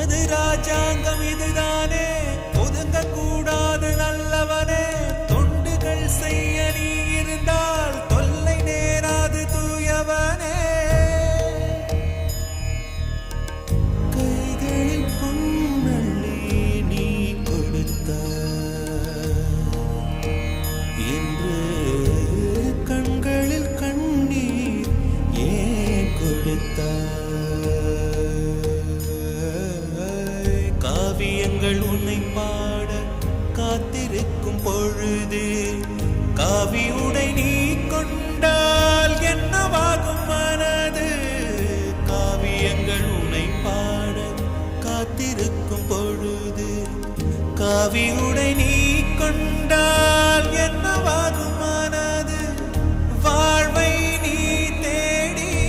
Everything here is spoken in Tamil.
உனது ராஜாங்கம் இதுதானே, ஒதுங்க கூடாது நல்லவனே. தொண்டுகள் செய்ய நீ இருந்தால் தொல்லை நேராது தூயவனே. கைகளில் பொன்னள்ளி நீ கொடுத்த என்று கண்களில் கண்ணீர் ஏன் கொடுத்த? காவியங்கள் உன்னை